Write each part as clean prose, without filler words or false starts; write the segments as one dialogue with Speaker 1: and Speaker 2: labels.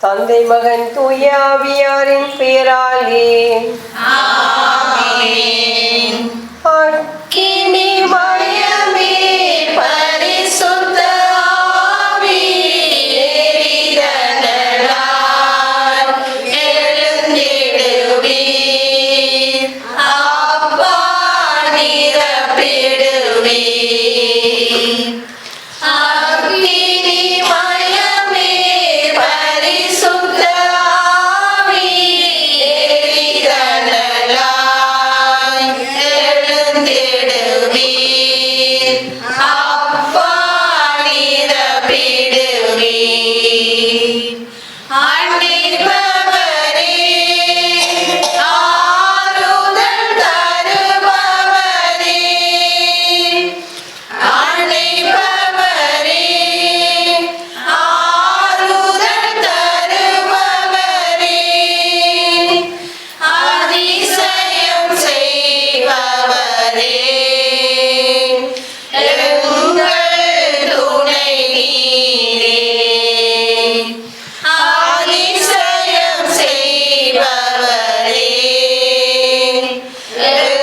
Speaker 1: தந்தை மகன் தூய ஆவியாரின் பெயராலே
Speaker 2: ஆமென்.
Speaker 1: அக்கினி மயமே
Speaker 2: பரிசுத்த ஆவி எரிதலால் எழுந்திடுவீர். அப்பா நிரப்பிடுவீர். அக்கினி மயமே பரிசுத்த ஆவி எரிதலால் எழுந்திடுவீர். அப்பா நிரப்பிடுவீர். அன்பிப்பவரே, ஆறுதல் தருபவரே, அன்பிப்பவரே, ஆறுதல் தருபவரே, அதிசயம் செய்பவரே, எங்கள் துணை நீரே. அதிசயம் செய்பவரே, எங்கள்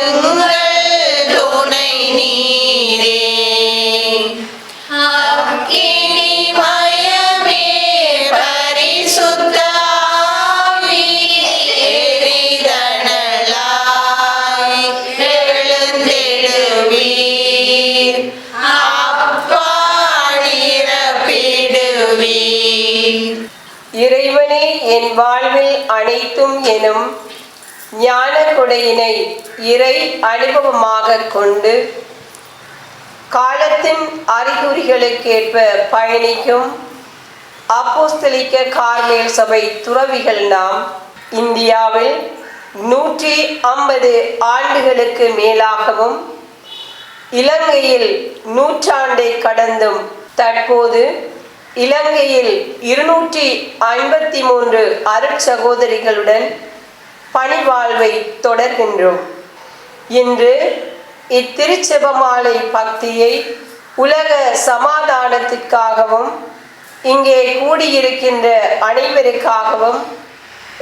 Speaker 2: துணை நீரே. அக்கினி மயமே பரிசுத்த ஆவி எரிதலால் எழுந்திடுவீர். அப்பா நிரப்பிடுவீர்.
Speaker 1: இறைவனே என் வாழ்வில் அனைத்தும் எனும் ஞான கொடையினை இறை அனுபவமாக கொண்டு காலத்தின் அறிகுறிகளுக்கேற்ப பயணிக்கும் அப்போஸ்தலிக்க கார்மேல் சபை துறவிகள் நாம் இந்தியாவில் 150 ஆண்டுகளுக்கு மேலாகவும் இலங்கையில் நூற்றாண்டை கடந்தும் தற்போது இலங்கையில் 253 அருட்சகோதரிகளுடன் பணிவாழ்வை தொடர்கின்றோம். இன்று இத்திருச்செபமாலை பக்தியை உலக சமாதானத்திற்காகவும் இங்கே கூடியிருக்கின்ற அனைவருக்காகவும்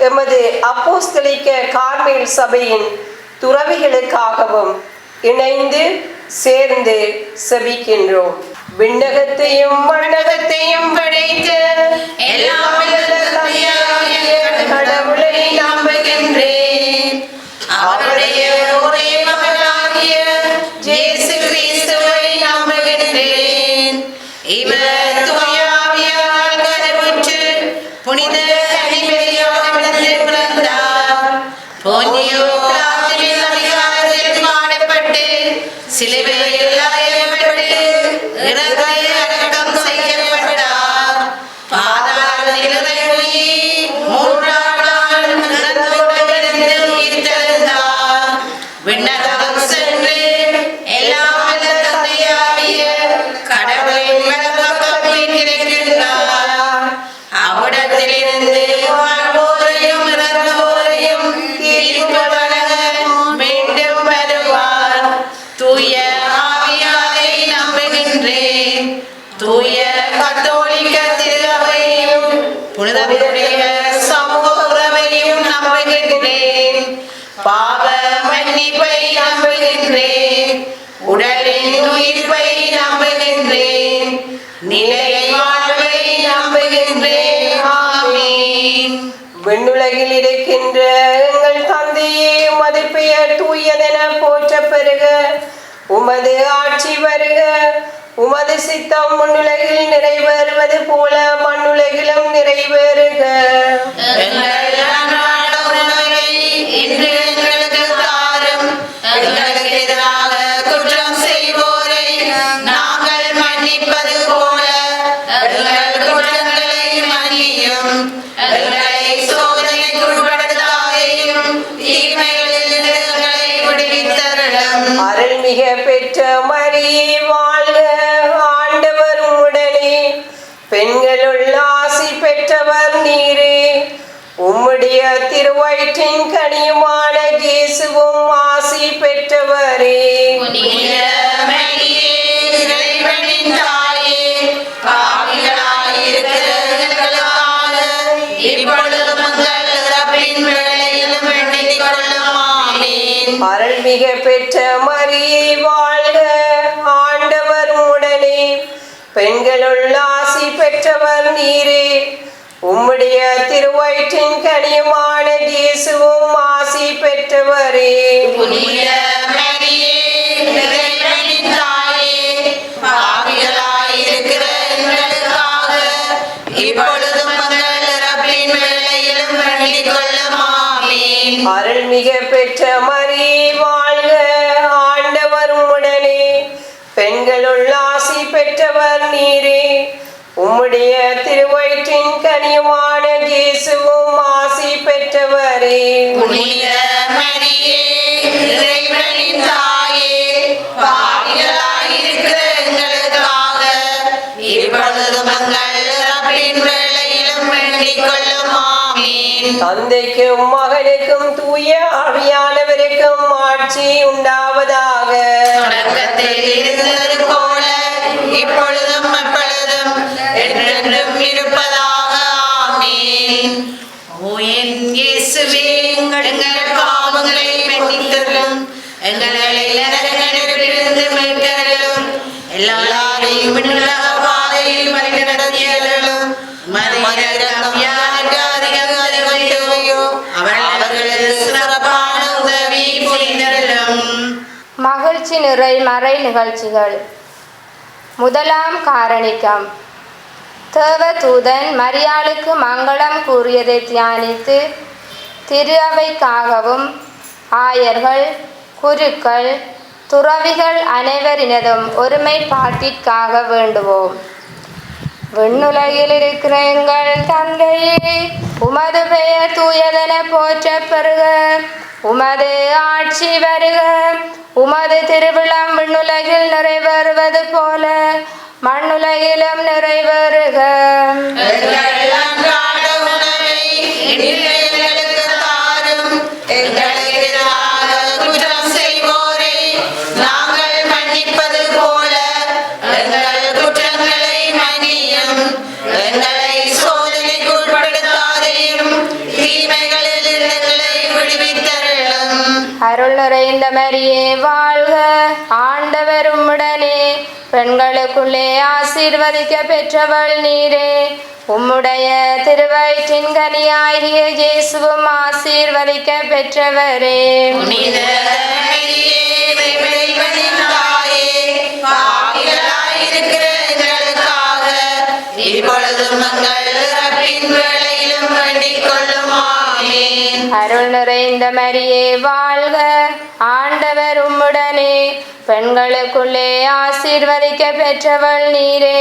Speaker 1: எமது அப்போஸ்தலிக்க கார்மேல் சபையின் துறவிகளுக்காகவும் இணைந்து சேர்ந்து செபிக்கின்றோம். விண்ணகத்தையும் மண்ணகத்தையும் படைத்த
Speaker 2: எல்லாம் வல்ல தந்தையாகிய கடவுளை நம்புகின்றேன். அவருடைய ஒரே மகனாகிய இயேசு கிறிஸ்துவை நம்புகின்றேன். இவர் தூய ஆவியால் கருவுற்று புனித கன்னிமரியாளிடத்தில் பிறந்தார். போந்தியு பிலாத்துவின் அதிகாரத்தில் மாடப்பட்டு சிலுவையில் அறையப்பட்டு இறந்து அடக்கம் செய்யப்பட்டார். பாதாளத்தில் இறங்கி 3ஆம் நாள் இறந்தோரிலிருந்து உயிர்த்தெழுந்தார். விண்ணகம் சென்று எல்லாம் வல்ல தந்தையாகிய கடவுளின் வலப்பக்கம் வீற்றிருக்கின்றார். அவ்விடத்திலிருந்து வாழ்வோரையும் இறந்தோரையும் தீர்ப்பு வழங்க மீண்டும் வருவார். தூய ஆவியாரை நம்புகின்றேன். தூய கத்தோலிக்க திருவையும் புனிதருடைய சமூக உறவையும் நம்புகின்றேன். பாவ மன்னிப்பை நம்புகின்றேன். உடலின் உயிர்ப்பை நம்புகின்றேன். நிலை வாழ்வை நம்புகின்றேன். ஆமென்.
Speaker 1: விண்ணுலகில் இருக்கின்ற எங்கள் தந்தையே, உமது பெயர் தூயதென போற்ற பெறுக. உமது ஆட்சி வருக. உமது சித்தம் விண்ணுலகில் நிறைவேறுவது போல மண்ணுலகிலும் நிறைவேறுக.
Speaker 2: எங்கள் அன்றாட உணவை இன்று எங்களுக்கு தாரும். எங்களுக்கு எதிராக குற்றம் செய்வோரை நாங்கள் மன்னிப்பது போல எங்கள் குற்றங்களை மன்னியும். எங்களை சோதனைக்கு உட்படுத்தாதேயும், தீமைகளிலிருந்து எங்களை விடுவித்தருளும்.
Speaker 1: அருள்மிக பெற்ற மரியே வாழ்க. ஆண்டவர் உம்முடனே. பெண்களுள் ஆசி பெற்றவர் நீரே. உம்முடைய திருவயிற்றின் கனியுமான இயேசுவும் ஆசி பெற்றவரே.
Speaker 2: புனித மரியே, இறைவனின் தாயே, பாவிகளாயிருக்கிற எங்களுக்காக இப்பொழுதும் எங்கள் இறப்பின் வேளையிலும் வேண்டிக் கொள்ளும். ஆமென்.
Speaker 1: அருள்மிக பெற்ற மரியே வாழ்க, ஆண்டவர் உடனே, பெண்களுள் ஆசி பெற்றவர் நீரே. உம்முடைய திருவயிற்றின் கனியுமான இயேசுவும் ஆசி பெற்றவரே.
Speaker 2: புனித மரியே, இறைவனின் தாயே, பாவிகளாயிருக்கிற எங்களுக்காக இப்பொழுதும் எங்கள் இறப்பின் வேளையிலும் வேண்டிக் கொள்ளும். ஆமென்.
Speaker 1: அருள்மிக பெற்ற மரியே வாழ்க, ஆண்டவர் உடனே, பெண்களுள் ஆசி பெற்றவர் நீரே. உம்முடைய திருவயிற்றின் கனியுமான இயேசுவும் ஆசி பெற்றவரே.
Speaker 2: புனித மரியே, இறைவனின் தாயே, பாவிகளாயிருக்கிற எங்களுக்காக இப்பொழுதும் எங்கள் இறப்பின் வேளையிலும் வேண்டிக் கொள்ளும். ஆமென்.
Speaker 1: தந்தைக்கும் மகனுக்கும் தூய ஆவியானவருக்கும் ஆட்சி உண்டாவதாக.
Speaker 2: தொடக்கத்தில் இருந்தது போல இப்பொழுதும் எப்பொழுதும் என்றென்றும் இருப்பதாக. ஆமென். ஓ என் இயேசுவே, எங்கள் பாவங்களை மன்னித்தருளும், எங்களை நரகத்திலிருந்து மீட்டருளும், எல்லாரையும் விண்ணுலக பாதையில் வழிநடத்தியருளும். மரியாதைக்கும் யாருக்கு அதிகம் தேவையோ அவர்களுக்கு சிறப்பான உதவி புரிந்தருளும்.
Speaker 3: மகிழ்ச்சி நிறை மறை நிகழ்ச்சிகள். முதலாம் காரணிக்கம். தேவதூதன் மரியாளுக்கு மங்களம் கூறியதை தியானித்து திரு அவைக்காகவும் ஆயர்கள், குருக்கள், துறவிகள் அனைவரினதும் ஒருமைப்பாட்டிற்காக வேண்டுவோம். விண்ணுலகில் இருக்கிற எங்கள் தந்தையே, உமது பெயர் தூயதென போற்றப் பெறுக. உமது ஆட்சி வருக. உமது திருவிழம் விண்ணுலகில் நிறைவேறுவது போல மண்ணுலகிலும் நிறைவேறுக.
Speaker 2: எங்கள் அன்றாட உணவை இன்று எங்களுக்கு தாரும். எங்களுக்கு எதிராக குற்றம் செய்வோரை நாங்கள் மன்னிப்பது போல எங்கள் குற்றங்களை மன்னியும். எங்களை சோதனைக்கு உட்படுத்தாதையும், தீமைகளில் எங்களை விடுவித்தருளும்.
Speaker 3: அருள் நிறைந்த மரியே வாழ்க, ஆண்டவர் உம்முடனே, பெண்களுக்குள்ளே ஆசீர்வதிக்க பெற்றவள் நீரே. உம்முடைய திருவயிற்றின் கனியாகிய இயேசுவும் ஆசீர்வதிக்க பெற்றவரே.
Speaker 2: புனித மரியே, இறைவனின் தாயே, பாவிகளாயிருக்கிற எங்களுக்காக இப்பொழுதும் எங்கள் இறப்பின் வேளையிலும் வேண்டிக் கொள்ளும். ஆமென்.
Speaker 3: அருள் நிறைந்த மரியே வாழ்க, ஆண்டவர் உம்முடனே, பெண்களுக்குள்ளே ஆசீர்வதிக்க பெற்றவள் நீரே.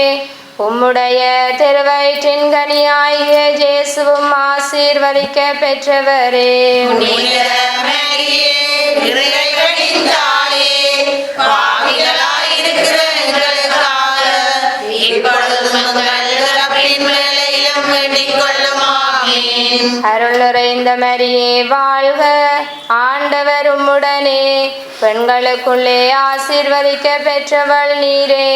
Speaker 3: உம்முடைய திருவயிற்றின் கனியாகிய இயேசுவும் ஆசீர்வதிக்க பெற்றவரே.
Speaker 2: புனித மரியே, இறைவனின் தாயே, பாவிகளாயிருக்கிற எங்களுக்காக இப்பொழுதும் எங்கள் இறப்பின் வேளையிலும் வேண்டிக் கொள்ளும். ஆமென்.
Speaker 3: அருள் நிறைந்த மரியே வாழ்க, ஆண்டவர் உம்முடனே, பெண்களுக்குள்ளே ஆசீர்வதிக்க பெற்றவள் நீரே.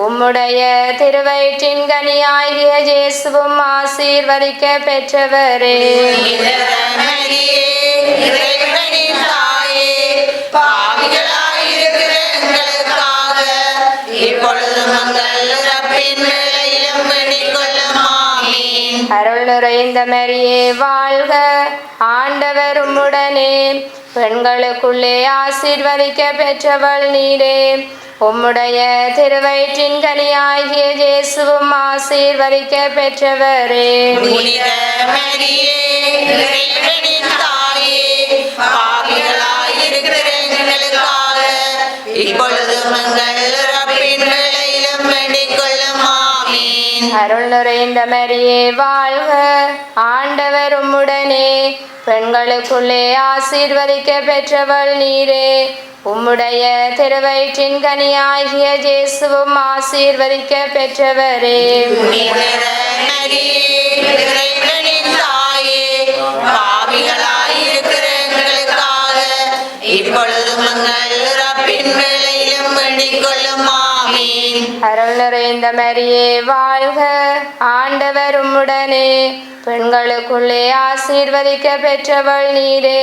Speaker 3: உம்முடைய திருவயிற்றின் கனியாகிய இயேசுவும் ஆசீர்வதிக்க பெற்றவரே.
Speaker 2: புனித மரியே, இறைவனின் தாயே, பாவிகளாயிருக்கிற எங்களுக்காக இப்பொழுதும் எங்கள் இறப்பின் வேளையிலும் வேண்டிக் கொள்ளும். ஆமென்.
Speaker 3: அருள் நிறைந்த மரியே வாழ்க, ஆண்டவர் உம்முடனே, பெண்களுக்குள்ளே ஆசீர்வதிக்க பெற்றவள் நீரே. உம்முடைய திருவயிற்றின் கனியாகிய இயேசுவும் ஆசீர்வதிக்க பெற்றவரே.
Speaker 2: புனித மரியே, இறைவனின் தாயே, பாவிகளாயிருக்கிற எங்களுக்காக இப்பொழுதும் எங்கள் இறப்பின் வேளையிலும் வேண்டிக் கொள்ளும். ஆமென்.
Speaker 3: அருள் நிறைந்த மரியே வாழ்க, ஆண்டவர் உம்முடனே, பெண்களுக்குள்ளே ஆசீர்வதிக்க பெற்றவள் நீரே. உம்முடைய திருவயிற்றின் கனியாகிய இயேசுவும் ஆசீர்வதிக்க பெற்றவரே.
Speaker 2: புனித மரியே, இறைவனின் தாயே, பாவிகளாயிருக்கிற எங்களுக்காக இப்பொழுதும் எங்கள் இறப்பின் வேளையிலும் வேண்டிக் கொள்ளும். ஆமென்.
Speaker 3: அருள் நிறைந்த மரியே வாழ்க, ஆண்டவர் உம்முடனே, பெண்களுக்குள்ளே ஆசீர்வதிக்க பெற்றவள் நீரே.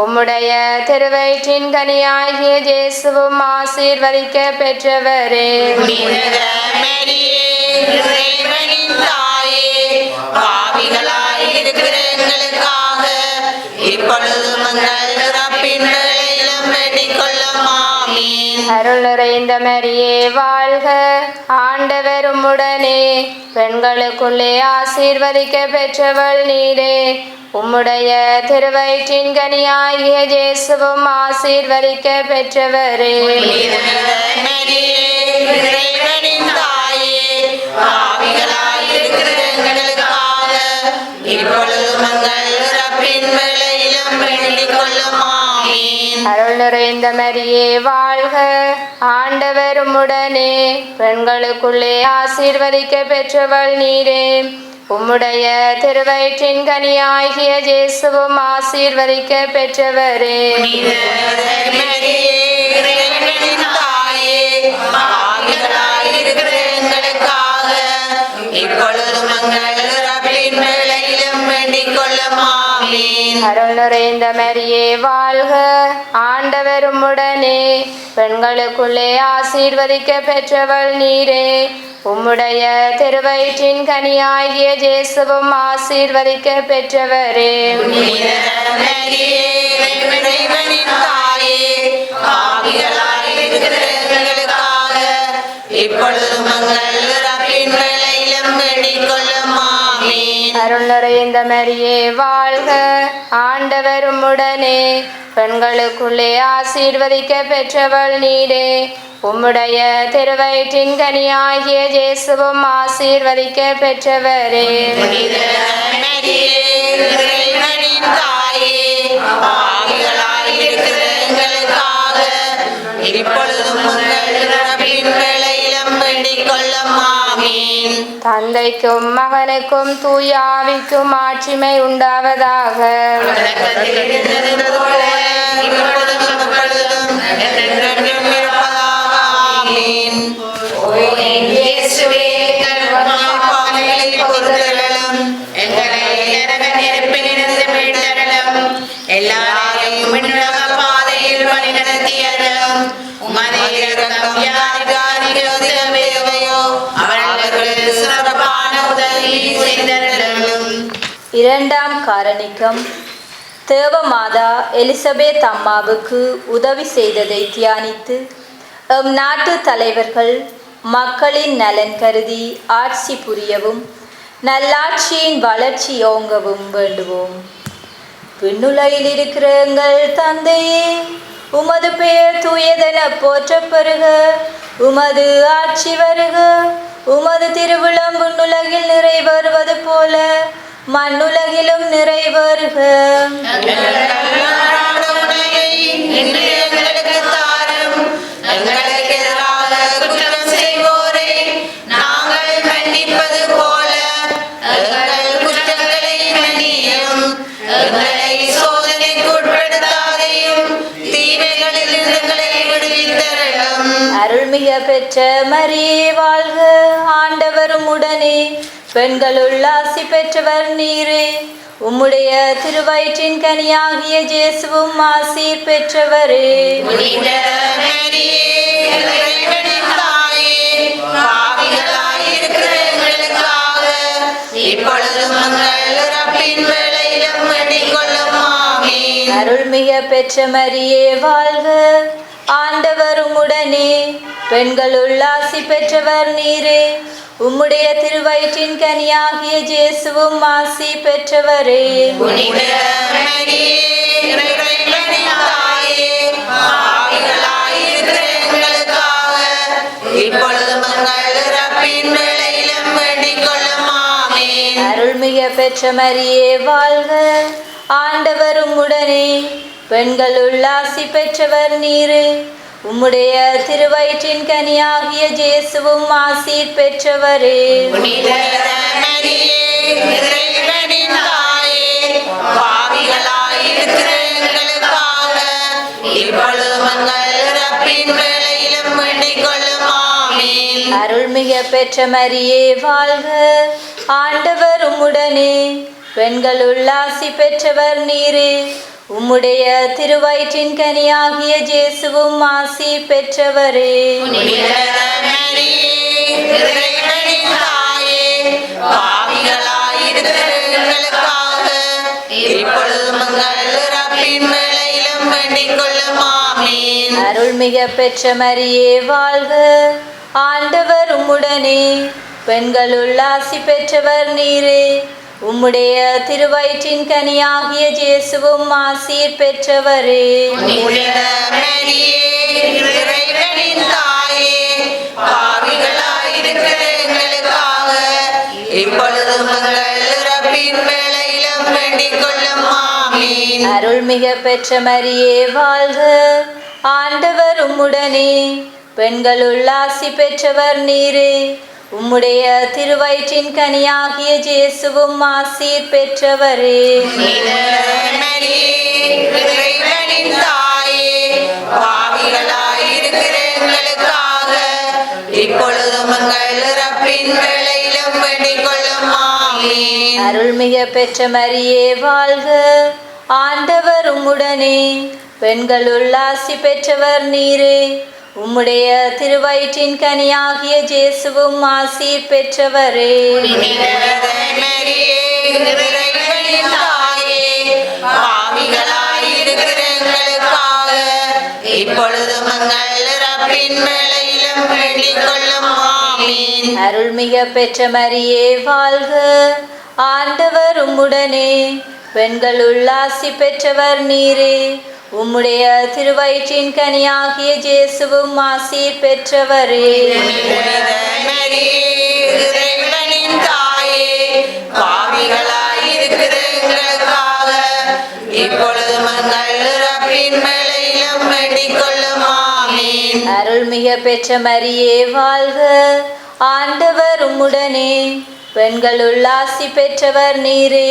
Speaker 3: உம்முடைய திருவயிற்றின் கனியாகிய இயேசுவும் ஆசீர்வதிக்க பெற்றவரே.
Speaker 2: இறைவனின் தாயே, பாவிகளாயிருக்கிற எங்களுக்காக இப்பொழுதும் எங்கள் இறப்பின் வேளையிலும் வேண்டிக் கொள்ளும். ஆமீன்.
Speaker 3: அருள் நிறைந்த மரியே வாழ்க, ஆண்டவர் உம்முடனே, பெண்களுக்குள்ளே ஆசீர்வதிக்க பெற்றவள் நீரே. உம்முடைய திருவயிற்றின் கனியாகிய இயேசுவும் ஆசீர்வதிக்க பெற்றவரே.
Speaker 2: இறைவனின் தாயே, பாவிகளாயிருக்கிற எங்களுக்காக இப்பொழுதும் எங்கள் இறப்பின் வேளையிலும் வேண்டிக் கொள்ளும். ஆமீன்.
Speaker 3: அருள் நிறைந்த மரியே வாழ்க, ஆண்டவர் உம்முடனே, பெண்களுக்குள்ளே ஆசீர்வதிக்க பெற்றவள் நீரே. உம்முடைய திருவயிற்றின் கனியாகிய இயேசுவும் ஆசீர்வதிக்க பெற்றவரே.
Speaker 2: இறைவனின் தாயே, பாவிகளாயிருக்கிற எங்களுக்காக இப்பொழுதும் எங்கள் இறப்பின் வேளையிலும் வேண்டிக் கொள்ளும். ஆமீன்.
Speaker 3: அருள் நிறைந்த மரியே வாழ்க, ஆண்டவர் உம்முடனே, பெண்களுக்குள்ளே ஆசீர்வதிக்க பெற்றவள் நீரே. உம்முடைய திருவயிற்றின் கனியாகிய இயேசுவும் ஆசீர்வதிக்க பெற்றவரே.
Speaker 2: இறைவனின் தாயே, பாவிகளாயிருக்கிற எங்களுக்காக இப்பொழுதும் எங்கள் இறப்பின் வேளையிலும் வேண்டிக் கொள்ளும். ஆமீன்.
Speaker 3: அருள் நிறைந்த மரியே வாழ்க, ஆண்டவர் உம்முடனே, பெண்களுக்குள்ளே ஆசீர்வதிக்க பெற்றவள் நீரே. உம்முடைய திருவயிற்றின் கனியாகிய இயேசுவும் ஆசீர்வதிக்க பெற்றவரே.
Speaker 2: இறைவனின் தாயே, பாவிகளாயிருக்கிற எங்களுக்காக இப்பொழுதும் எங்கள் இறப்பின் வேளையிலும் வேண்டிக் கொள்ளும். ஆமீன்.
Speaker 3: தந்தைக்கும் மகனுக்கும் தூய ஆவிக்கும் ஆட்சிமை உண்டாவதாக.
Speaker 2: எல்லாரையும் பாதையில் வழி நடத்தியதும் உமது இரக்கம் யாருக்கு தேவையோ அவர்களுக்கு சிறப்பான உதவி செய்தருளும்.
Speaker 4: இரண்டாம் காரணிக்கம், தேவமாதா எலிசபெத் அம்மாவுக்கு உதவி செய்ததை தியானித்து எம் நாட்டு தலைவர்கள் மக்களின் நலன் கருதி ஆட்சி புரியவும் நல்லாட்சியின் வளர்ச்சி ஓங்கவும் வேண்டுவோம். விண்ணுலகில் இருக்கிற எங்கள் தந்தையே, உமது பெயர் தூயதென போற்றப் பெறுக. உமது ஆட்சி வருக. உமது திருவிழம் விண்ணுலகில் நிறைவேறுவது போல மண்ணுலகிலும் நிறைவேறுக.
Speaker 2: எங்களுக்கு எதிராக குற்றம் செய்வோரை நாங்கள் மன்னிப்பது போல எங்கள் குற்றங்களை மன்னியும். எங்களை சோதனைக்கு உட்படுத்தாதையும் தீமைகளில் எங்களை விடுவித்தருளும்.
Speaker 4: அருள்மிக பெற்ற மரியே வாழ்க, ஆண்டவரும் உடனே, பெண்களுள் ஆசி பெற்றவர் நீரே. உம்முடைய திருவயிற்றின் கனியாகிய இயேசுவும் ஆசீர் பெற்றவரே. அருள்மிக பெற்ற மரியே வாழ்க, ஆண்டவரும் உடனே, பெண்களுள் ஆசி பெற்றவர் நீரே. உம்முடைய திருவயிற்றின் கனியாகிய இயேசுவும் ஆசி பெற்றவரே. அருள்மிக பெற்ற மரியே வாழ்க, ஆண்டவரும் உடனே, பெண்களுள் ஆசி பெற்றவர் நீரே. உம்முடைய திருவயிற்றின் கனியாகிய இயேசுவும் ஆசீர் பெற்றவரே. அருள்மிக அருள்மிக பெற்ற மரியே வாழ்க, ஆண்டவர் உம்முடனே, பெண்களுள் ஆசி பெற்றவர் நீரே. உம்முடைய திருவயிற்றின் கனியாகிய இயேசுவும் ஆசி பெற்றவரே. அருள்மிக பெற்ற மரியே வாழ்க, ஆண்டவர் உம்முடனே, பெண்களுள் ஆசி பெற்றவர் நீரே. உம்முடைய திருவயிற்றின் கனியாகிய இயேசுவும் ஆசி பெற்றவரே. அருள்மிக பெற்ற மரியே வாழ்க, ஆண்டவர் உம்முடனே, பெண்களுள் ஆசி பெற்றவர் நீரே. உம்முடைய திருவயிற்றின் கனியாகிய இயேசுவும் ஆசி பெற்றவரே. அருள்மிக பெற்ற மரியே வாழ்க, ஆண்டவர் உம்முடனே, பெண்களுள் ஆசி பெற்றவர் நீரே. உம்முடைய திருவயிற்றின் கனியாகிய இயேசுவும் ஆசி பெற்றவரே. அருள்மிக பெற்ற மரியே வாழ்க, ஆண்டவர் உம்முடனே, பெண்களுள் ஆசி பெற்றவர் நீரே. உம்முடைய திருவயிற்றின் கனியாகிய இயேசுவும் ஆசி பெற்றவரே. அருள்மிக பெற்ற மரியே வாழ்க, ஆண்டவர் உம்முடனே, பெண்களுள் ஆசி பெற்றவர் நீரே.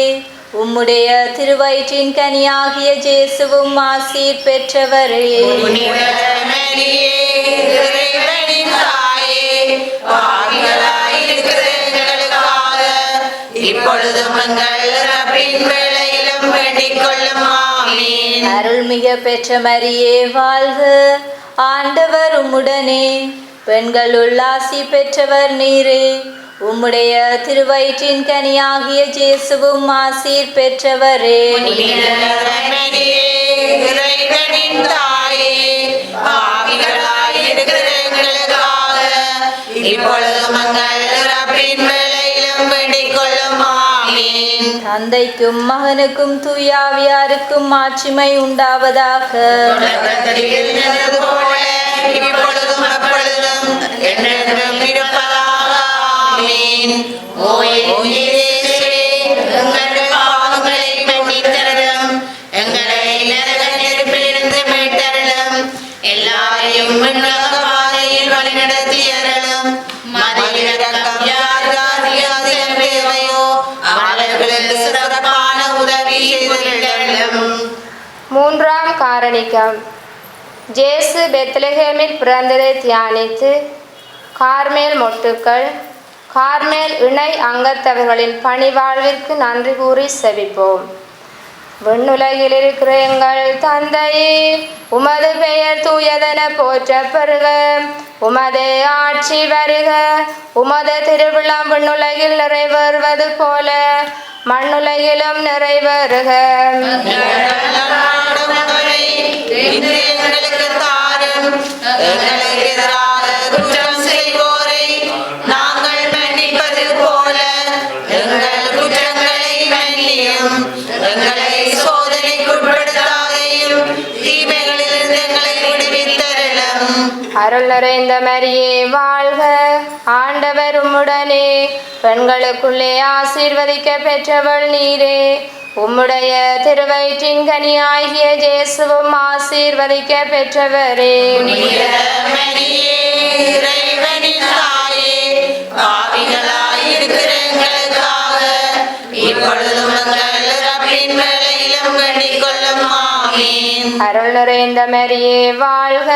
Speaker 4: உம்முடைய திருவயிற்றின் கனியாகிய இயேசுவும் ஆசி பெற்றவரே. அருள்மிக பெற்ற மரியே வாழ்க, ஆண்டவர் உம்முடனே, பெண்களுள் ஆசி பெற்றவர் நீரே. உம்முடைய திருவயிற்றின் கனியாகிய இயேசுவும் ஆசி பெற்றவரே. தந்தைக்கும் மகனுக்கும் தூயாவியாருக்கும் மாட்சிமை உண்டாவதாக.
Speaker 3: மூன்றாம் காரணிக்கம். ஜேசு பெத்லகேமில் பிறந்ததை தியானித்து கார்மேல் மொட்டுக்கள், கார்மேல் இணை அங்கத்தவர்களின் பணிவாழ்விற்கு நன்றி கூறி செபிப்போம். விண்ணுலகில் இருக்கிற எங்கள் தந்தையே, உமது பெயர் தூயதென போற்றப் பெறுக. உமது ஆட்சி வருக. உமது திருவிழம் விண்ணுலகில் நிறைவேறுவது போல மண்ணுலகிலும் நிறைவேறுக. அருள் நிறைந்த மரியே வாழ்க, ஆண்டவர் உம்முடனே, பெண்களுக்குள்ளே ஆசீர்வதிக்க பெற்றவள் நீரே. உம்முடைய திருவயிற்றின் கனியாகிய இயேசுவும் ஆசீர்வதிக்க பெற்றவரே.
Speaker 2: இப்பொழுதும் எங்கள் இறப்பின் வேளையிலும் வேண்டிக் கொள்ளும். ஆமீன்.
Speaker 3: அருள் நிறைந்த மரியே வாழ்க,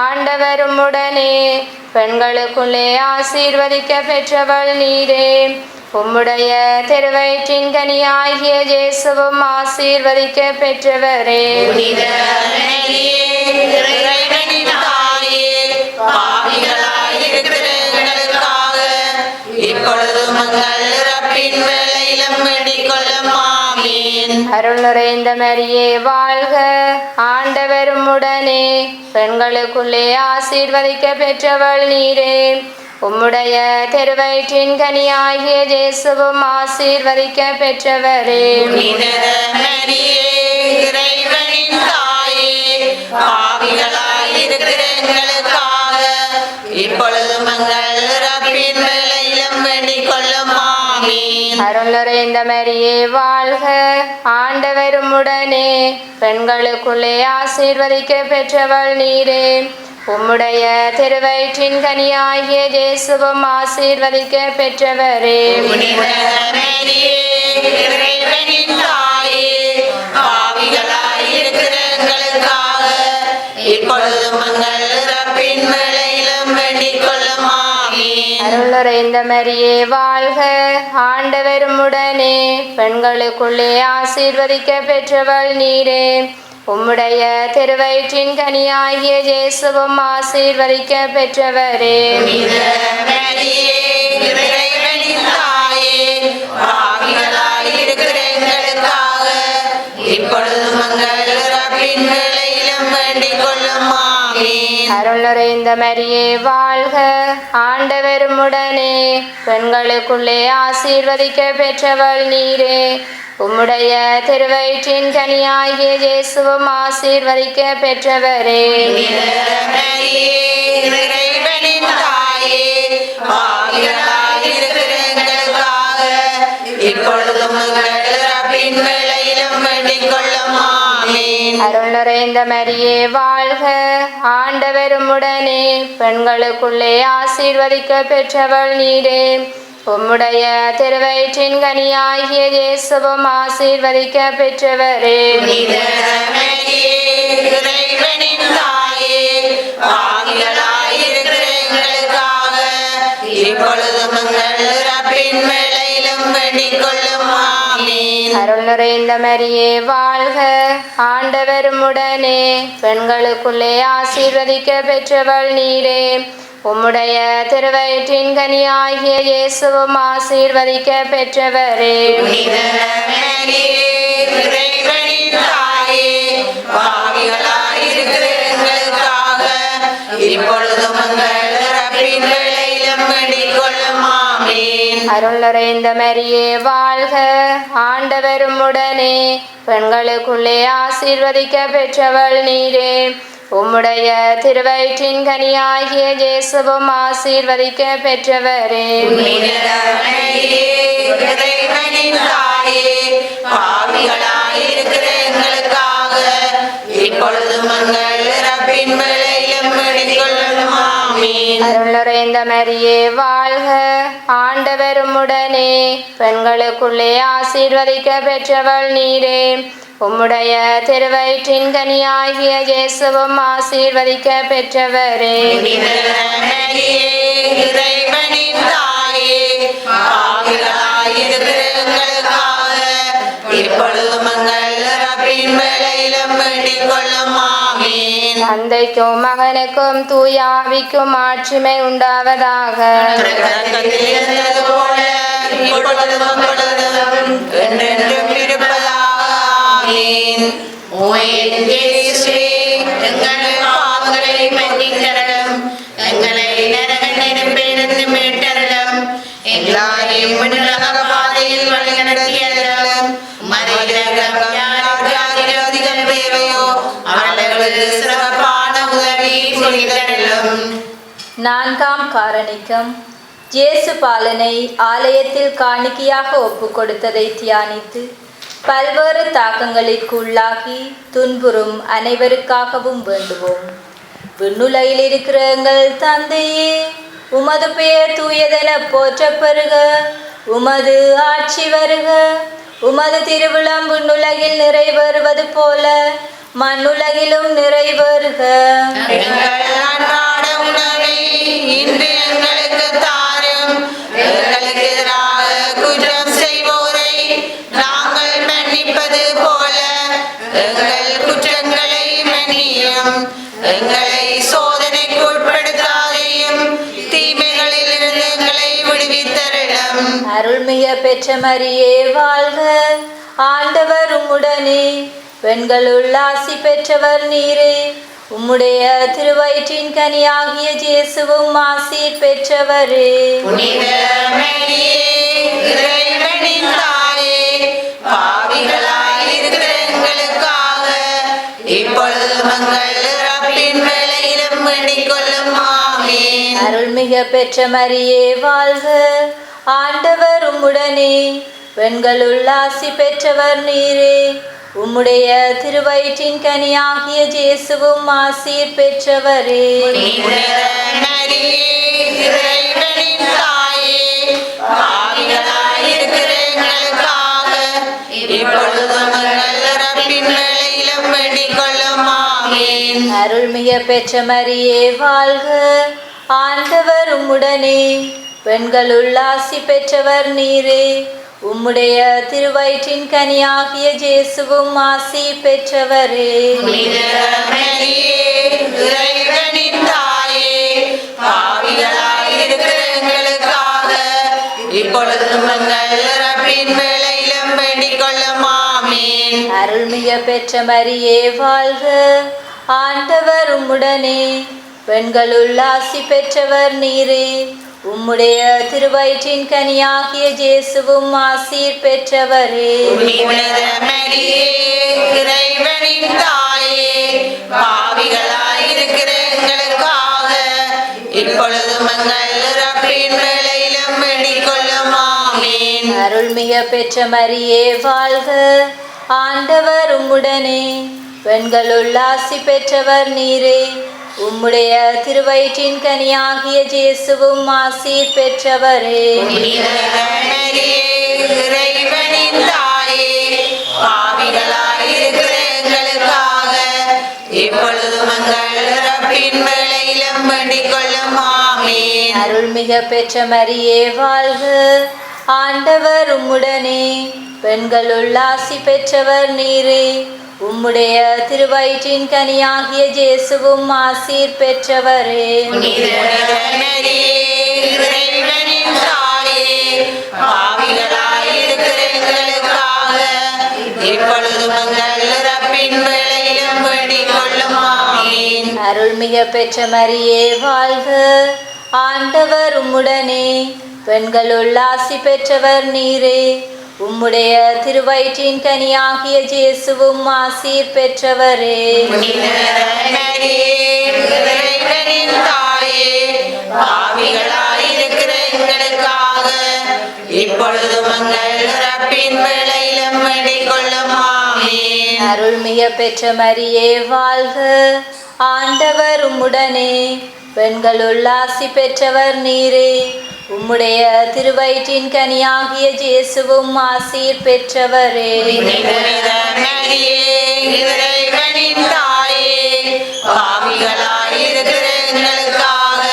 Speaker 3: ஆண்டவர் உம்முடனே, பெண்களுக்குள்ளே ஆசீர்வதிக்க பெற்றவள் நீரே. உம்முடைய திருவயிற்றின் கனியாகிய இயேசுவும் ஆசீர்வதிக்க பெற்றவரே.
Speaker 2: புனித மரியே, இறைவனின் தாயே, பாவிகளாயிருக்கிற எங்களுக்காக இப்பொழுதும் எங்கள் இறப்பின் வேளையிலும் வேண்டிக் கொள்ளும். ஆமீன்.
Speaker 3: அருள் நிறைந்த மரியே வாழ்க, ஆண்டவர் உம்முடனே, பெண்களுக்குள்ளே ஆசீர்வதிக்க பெற்றவள் நீரே. உம்முடைய திருவயிற்றின் கனியாகிய இயேசுவும் ஆசீர்வதிக்க பெற்றவரே.
Speaker 2: புனித மரியே, இறைவனின் தாயே, பாவிகளாயிருக்கிற எங்களுக்காக இப்பொழுதும் எங்கள் இறப்பின் வேளையிலும் வேண்டிக் கொள்ளும். ஆமீன்.
Speaker 3: அருள் நிறைந்த மரியே வாழ்க, ஆண்டவர் உம்முடனே, பெண்களுக்குள்ளே ஆசீர்வதிக்க பெற்றவள் நீரே. உம்முடைய திருவயிற்றின் கனியாகிய இயேசுவும் ஆசீர்வதிக்க பெற்றவரே.
Speaker 2: புனித மரியே, இறைவனின் தாயே, பாவிகளாயிருக்கிற எங்களுக்காக இப்பொழுதும் எங்கள் இறப்பின் வேளையிலும் வேண்டிக் கொள்ளும். ஆமீன்.
Speaker 3: அருள் நிறைந்த மரியே வாழ்க, ஆண்டவர் உம்முடனே, பெண்களுக்குள்ளே ஆசீர்வதிக்க பெற்றவள் நீரே. உம்முடைய திருவயிற்றின் கனியாகிய இயேசுவும் ஆசீர்வதிக்க பெற்றவரே.
Speaker 2: புனித மரியே, இறைவனின் தாயே, பாவிகளாயிருக்கிற எங்களுக்காக இப்பொழுதும் எங்கள் இறப்பின் வேளையிலும் வேண்டிக் கொள்ளும். ஆமீன்.
Speaker 3: அருள் நிறைந்த மரியே வாழ்க, ஆண்டவர் உம்முடனே, பெண்களுக்குள்ளே ஆசீர்வதிக்க பெற்றவள் நீரே. உம்முடைய திருவயிற்றின் கனியாகிய இயேசுவும் ஆசீர்வதிக்க பெற்றவரே.
Speaker 2: புனித மரியே, இறைவனின் தாயே, பாவிகளாயிருக்கிற எங்களுக்காக இப்பொழுதும் எங்கள் இறப்பின் வேளையிலும் வேண்டிக் கொள்ளும். ஆமீன்.
Speaker 3: அருள் நிறைந்த மரியே வாழ்க, ஆண்டவர் உம்முடனே, பெண்களுக்குள்ளே ஆசீர்வதிக்க பெற்றவள் நீரே. உம்முடைய திருவயிற்றின் கனியாகிய இயேசுவும் ஆசீர்வதிக்க பெற்றவரே.
Speaker 2: புனித மரியே, இறைவனின் தாயே, பாவிகளாயிருக்கிற எங்களுக்காக இப்பொழுதும் எங்கள் இறப்பின் வேளையிலும் வேண்டிக் கொள்ளும். ஆமீன்.
Speaker 3: அருள் நிறைந்த மரியே வாழ்க, ஆண்டவர் உம்முடனே, பெண்களுக்குள்ளே ஆசீர்வதிக்க பெற்றவள் நீரே. உம்முடைய திருவயிற்றின் கனியாகிய இயேசுவும் ஆசீர்வதிக்க பெற்றவரே.
Speaker 2: புனித மரியே, இறைவனின் தாயே, பாவிகளாயிருக்கிற எங்களுக்காக இப்பொழுதும் எங்கள் இறப்பின் வேளையிலும் வேண்டிக் கொள்ளும். ஆமீன்.
Speaker 3: அருள் நிறைந்த மரியே வாழ்க, ஆண்டவர் உம்முடனே, பெண்களுக்குள்ளே ஆசீர்வதிக்க பெற்றவள் நீரே. உம்முடைய திருவயிற்றின் கனியாகிய இயேசுவும் ஆசீர்வதிக்க பெற்றவரே.
Speaker 2: புனித மரியே, இறைவனின் தாயே, பாவிகளாயிருக்கிற எங்களுக்காக இப்பொழுதும் எங்கள் இறப்பின் வேளையிலும் வேண்டிக் கொள்ளும். ஆமீன்.
Speaker 3: அருள் நிறைந்த மரியே வாழ்க, ஆண்டவர் உம்முடனே, பெண்களுக்குள்ளே ஆசீர்வதிக்க பெற்றவள் நீரே. உம்முடைய திருவயிற்றின் கனியாகிய இயேசுவும் ஆசீர்வதிக்க பெற்றவரே.
Speaker 2: புனித மரியே, இறைவனின் தாயே, பாவிகளாயிருக்கிற எங்களுக்காக இப்பொழுதும் எங்கள் இறப்பின் வேளையிலும் வேண்டிக் கொள்ளும். ஆமீன்.
Speaker 3: தந்தைக்கும் மகனுக்கும் தூய ஆவிக்கும் மாட்சிமை உண்டாவதாக.
Speaker 2: தொடக்கத்தில் இருந்தது போல இப்பொழுதும் எப்பொழுதும் என்றென்றும் இருப்பதாக. ஆமீன். ஓ என் இயேசுவே, எங்கள் பாவங்களை மன்னித்தருளும், எங்களை நரக நெருப்பிலிருந்து மீட்டருளும், எல்லாரையும் விண்ணுலக பாதையில் வழிநடத்தியருளும். மறைவிலகம் யாருக்கு அதிகம் தேவையோ அவர்களுக்கு சிறப்பான உதவி புரிதருளும்.
Speaker 4: 4ஆம் காரணிக்கம் இயேசு பாலனை ஆலயத்தில் காணிக்கையாக ஒப்பு கொடுத்ததை தியானித்து பல்வேறு தாக்கங்களுக்கு உள்ளாகி துன்புறும் அனைவருக்காகவும் வேண்டுவோம். விண்ணுலகில் இருக்கிற எங்கள் தந்தையே, உமது பெயர் தூயதென போற்றப் பெறுக. உமது ஆட்சி வருக. உமது திருவிழம் விண்ணுலகில் நிறைவேறுவது போல மண்ணுலகிலும் நிறைவேறுக.
Speaker 2: எங்கள் அன்றாட உணவை இன்று எங்களுக்கு தாரும். எங்களுக்கு எதிராக குற்றம் செய்வோரை நாங்கள் மன்னிப்பது போல எங்கள் குற்றங்களை மன்னியும். எங்களை சோதனைக்கு உட்படுத்தாதையும் தீமைகளில் இருந்து எங்களை விடுவித்தருளும்.
Speaker 4: அருள்மிக பெற்ற மரியே வாழ்க. ஆண்டவர் உம்முடனே, பெண்களுள் ஆசி பெற்றவர் நீரே. உம்முடைய திருவயிற்றின் கனியாகிய இயேசுவும் ஆசீர் பெற்றவரே.
Speaker 2: புனித மரியே, இறைவனின் தாயே, பாவிகளாயிருக்கிற எங்களுக்காக இப்பொழுதும் எங்கள் இறப்பின் வேளையிலும் வேண்டிக் கொள்ளும். ஆமென்.
Speaker 4: அருள்மிக பெற்ற மரியே வாழ்க. ஆண்டவர் உம்முடனே, பெண்களுள் ஆசி பெற்றவர் நீரே. உம்முடைய திருவயிற்றின் கனியாகிய இயேசுவும் ஆசீர் பெற்றவரே.
Speaker 2: புனித மரியே, இறைவனின் தாயே, பாவிகளாயிருக்கிற எங்களுக்காக இப்பொழுதும் எங்கள் இறப்பின் வேளையிலும் வேண்டிக் கொள்ளும். ஆமென்.
Speaker 4: அருள்மிக பெற்ற மரியே வாழ்க. ஆண்டவர் உம்முடனே, பெண்களுள் ஆசி பெற்றவர் நீரே. உம்முடைய திருவயிற்றின் கனியாகிய இயேசுவும் ஆசி பெற்றவரே.
Speaker 2: புனித மரியே, இறைவனின் தாயே, பாவிகளாயிருக்கிற எங்களுக்காக இப்பொழுதும் எங்கள் இறப்பின் வேளையிலும் வேண்டிக் கொள்ளும். ஆமென்.
Speaker 4: அருள்மிக பெற்ற மரியே வாழ்க. ஆண்டவர் உம்முடனே, பெண்களுள் ஆசி பெற்றவர் நீரே. உம்முடைய திருவயிற்றின் கனியாகிய இயேசுவும் ஆசீர் பெற்றவரே.
Speaker 2: புனித மரியே, இறைவனின் தாயே, பாவிகளாயிருக்கிற எங்களுக்காக இப்பொழுதும் எங்கள் இறப்பின் வேளையிலும் வேண்டிக் கொள்ளும். ஆமென்.
Speaker 4: அருள்மிக பெற்ற மரியே வாழ்க. ஆண்டவர் உம்முடனே, பெண்களுள் ஆசி பெற்றவர் நீரே. உம்முடைய திருவயிற்றின் கனியாகிய இயேசுவும் ஆசீர் பெற்றவரே.
Speaker 2: புனித மரியே, இறைவனின் தாயே, பாவிகளாயிருக்கிற எங்களுக்காக இப்பொழுதும் எங்கள் இறப்பின் வேளையிலும் வேண்டிக் கொள்ளும். ஆமென்.
Speaker 4: அருள்மிக பெற்ற மரியே வாழ்க. ஆண்டவர் உம்முடனே, பெண்களுள் ஆசி பெற்றவர் நீரே. உம்முடைய திருவயிற்றின் கனியாகிய இயேசுவும் ஆசீர் பெற்றவரே.
Speaker 2: புனித மரியே, இறைவனின் தாயே, பாவிகளாயிருக்கிற எங்களுக்காக இப்பொழுதும் எங்கள் இறப்பின் வேளையிலும் வேண்டிக் கொள்ளும். ஆமென்.
Speaker 4: அருள்மிக பெற்ற மரியே வாழ்க. ஆண்டவர் உம்முடனே, பெண்களுள் ஆசி பெற்றவர் நீரே. உம்முடைய திருவயிற்றின் கனியாகிய இயேசுவும் ஆசீர் பெற்றவரே.
Speaker 2: புனித மரியே, இறைவனின் தாயே, பாவிகளாயிருக்கிற எங்களுக்காக இப்பொழுதும் எங்கள் இறப்பின் வேளையிலும் வேண்டிக் கொள்ளும். ஆமென்.
Speaker 4: அருள்மிக பெற்ற மரியே வாழ்க. ஆண்டவர் உம்முடனே, பெண்களுள் ஆசி பெற்றவர் நீரே. உம்முடைய திருவயிற்றின் கனியாகிய இயேசுவும் ஆசீர் பெற்றவரே.
Speaker 2: புனித மரியே, இறைவனின் தாயே, பாவிகளாயிருக்கிற எங்களுக்காக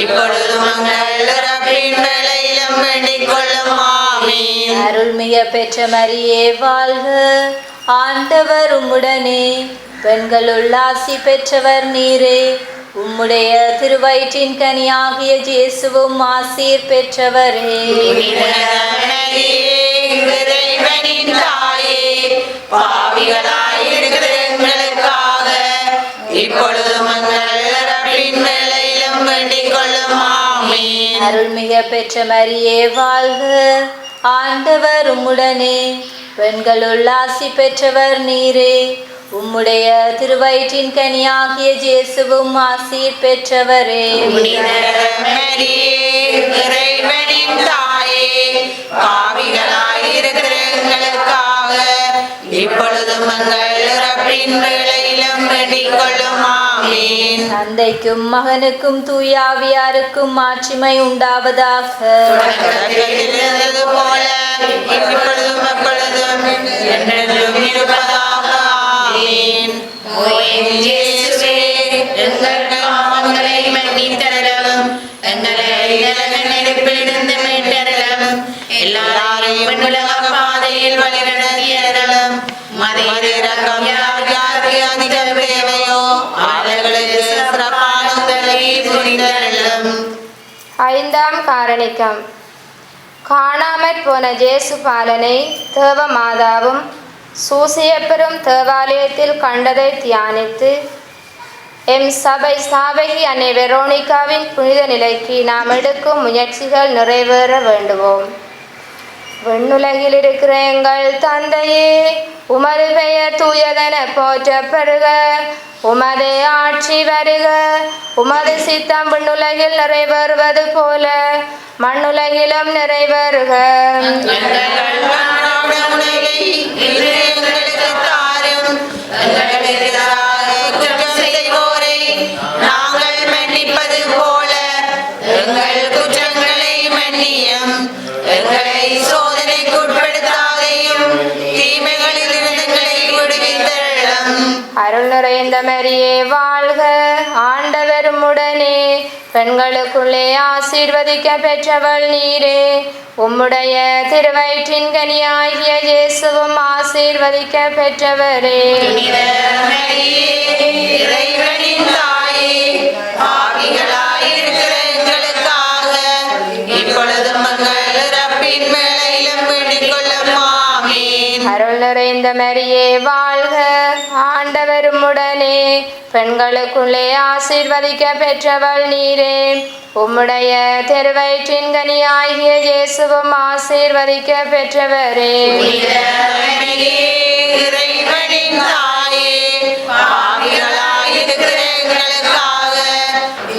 Speaker 2: இப்பொழுதும் எங்கள் இறப்பின் வேளையிலும் வேண்டிக் கொள்ளும். ஆமென்.
Speaker 4: அருள்மிக பெற்ற மரியே வாழ்க. ஆண்டவர் உம்முடனே, பெண்களுள் ஆசி பெற்றவர் நீரே. உம்முடைய திருவயிற்றின் கனியாகிய இயேசுவும் ஆசீர் பெற்றவரே.
Speaker 2: புனித மரியே, இறைவனின் தாயே, பாவிகளாயிருக்கிற எங்களுக்காக இப்பொழுதும் எங்கள் இறப்பின் வேளையிலும் வேண்டிக் கொள்ளும். ஆமென்.
Speaker 4: அருள்மிக பெற்ற மரியே வாழ்க. ஆண்டவர் உம்முடனே, பெண்களுள் ஆசி பெற்றவர் நீரே. உம்முடைய திருவயிற்றின் கனியாகிய இயேசுவும் ஆசீர் பெற்றவரே.
Speaker 2: புனித மரியே, இறைவனின் தாயே, பாவிகளாயிருக்கிற எங்களுக்காக இப்பொழுதும் எங்கள் இறப்பின் வேளையிலும் வேண்டிக் கொள்ளும். ஆமென்.
Speaker 4: தந்தைக்கும் மகனுக்கும் தூயாவியாருக்கும் மாட்சிமை உண்டாவதாக.
Speaker 2: தொடக்கத்தில் இருந்தது போல இப்பொழுதும் எப்பொழுதும் என்றென்றும் இருப்பதாக. ஆமென். ஓ என் இயேசுவே, எங்கள் பாவங்களை மன்னித்தருளவும், எங்களை நரக நெருப்பிலிருந்து மீட்டருளவும், எல்லாரையும் விண்ணுலக பாதையில் வழிநடத்தியருளும். மனித இரக்கம் யார் யாருக்கு அதிகம் தேவையோ அவர்களுக்கு சிறப்பான உதவி புரிந்தருளும்.
Speaker 3: ஐந்தாம் காரணிக்கம். காணாமற் போன ஜேசு பாலனை தேவ மாதாவும் சூசியப்பெரும் தேவாலயத்தில் கண்டதை தியானித்து எம் சபை ஸ்தாபகி அன்னை வெரோனிகாவின் புனித நிலைக்கு நாம் எடுக்கும் முயற்சிகள் நிறைவேற வேண்டுவோம். விண்ணுலகில் இருக்கிற எங்கள் தந்தையே, உமது பெயர் தூயதென போற்றப்படுக. உமது ஆட்சி வருக. உமது சித்தம் விண்ணுலகில் நிறைவேறுவது போல மண்ணுலகிலும் நிறைவேறுக.
Speaker 2: நாங்கள் மன்னிப்பது போல எங்கள் குற்றங்களை மன்னியும். எங்களை சோதனைக்கு உட்படுத்தாதையும் தீமைகளில் இருந்து எங்களை விடுவித்தருளும்.
Speaker 3: அருள் நிறைந்த மரியே வாழ்க. ஆண்டவர் உம்முடனே, பெண்களுக்குள்ளே ஆசீர்வதிக்க பெற்றவள் நீரே. உம்முடைய திருவயிற்றின் கனியாகிய இயேசுவும் ஆசீர்வதிக்க பெற்றவரே.
Speaker 2: இறைவனின் தாயே, பாவிகளாயிருக்கிற எங்களுக்காக இப்பொழுதும் எங்கள் இறப்பின் வேளையிலும் வேண்டிக் கொள்ளும். ஆமென்.
Speaker 3: அருள் நிறைந்த மரியே வாழ்க. ஆண்டவர் உம்முடனே, பெண்களுக்குள்ளே ஆசீர்வதிக்க பெற்றவள் நீரே. உம்முடைய திருவயிற்றின் கனியாகிய இயேசுவும் ஆசீர்வதிக்க பெற்றவரே.
Speaker 2: இறைவனின் தாயே, பாவிகளாயிருக்கிற எங்களுக்காக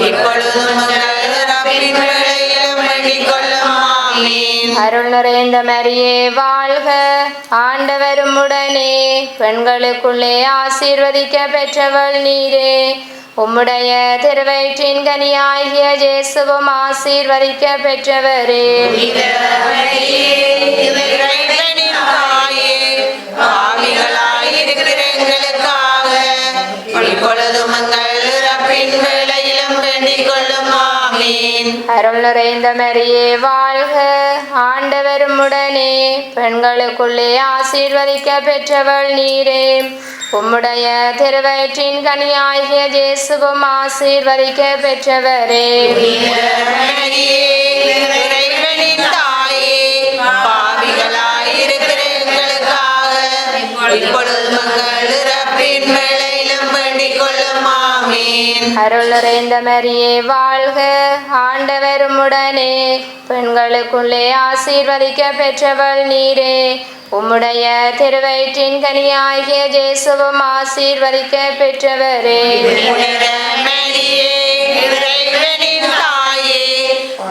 Speaker 2: இப்பொழுதும் எங்கள் இறப்பின் வேளையிலும் வேண்டிக் கொள்ளும். ஆமென்.
Speaker 3: அருள் நிறைந்த மரியே வாழ்க. ஆண்டவர் உம்முடனே, பெண்களுக்குள்ளே ஆசீர்வதிக்க பெற்றவள் நீரே. உம்முடைய திருவயிற்றின் கனியாகிய இயேசுவும் ஆசீர்வதிக்க பெற்றவரே.
Speaker 2: இறைவனின் தாயே, பாவிகளாயிருக்கிற எங்களுக்காக இப்பொழுதும் எங்கள் இறப்பின் வேளையிலும் வேண்டிக் கொள்ளும். ஆமென்.
Speaker 3: அருள் நிறைந்த மரியே வாழ்க. ஆண்டவர் உம்முடனே, பெண்களுக்குள்ளே ஆசீர்வதிக்க பெற்றவள் நீரே. உம்முடைய திருவயிற்றின் கனியாகிய இயேசுவும் ஆசீர்வதிக்க பெற்றவரே.
Speaker 2: இறைவனின் தாயே, பாவிகளாயிருக்கிற எங்களுக்காக இப்பொழுதும் எங்கள் இறப்பின் வேளையிலும் வேண்டிக் கொள்ளும். ஆமென்.
Speaker 3: அருள் நிறைந்த மரியே வாழ்க. ஆண்டவர் உம்முடனே, பெண்களுக்குள்ளே ஆசீர்வதிக்க பெற்றவள் நீரே. உம்முடைய திருவயிற்றின் கனியாகிய இயேசுவும் ஆசீர்வதிக்க பெற்றவரே.
Speaker 2: இறைவனின் தாயே,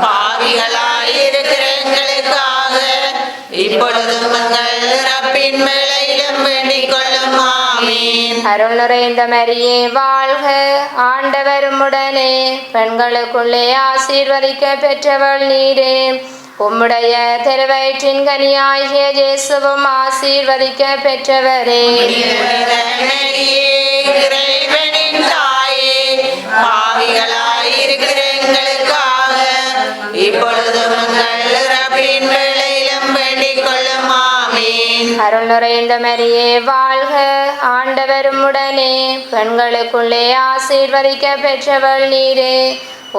Speaker 2: பாவிகளாயிருக்கிற எங்களுக்காக இப்பொழுதும் எங்கள் இறப்பின் வேளையிலும் வேண்டிக் கொள்ளும். ஆமென்.
Speaker 3: அருள் நிறைந்த மரியே வாழ்க. ஆண்டவர் உம்முடனே, பெண்களுக்குள்ளே ஆசீர்வதிக்க பெற்றவள் நீரே. உம்முடைய திருவயிற்றின் கனியாகிய இயேசுவும் ஆசீர்வதிக்க பெற்றவரே.
Speaker 2: இறைவனின் தாயே, பாவிகளாயிருக்கிற எங்களுக்காக இப்பொழுதும் எங்கள் இறப்பின் வேளையிலும் வேண்டிக் கொள்ளும். ஆமென்.
Speaker 3: அருள் நிறைந்த மரியே வாழ்க. ஆண்டவர் உம்முடனே, பெண்களுக்குள்ளே ஆசீர்வதிக்க பெற்றவள் நீரே.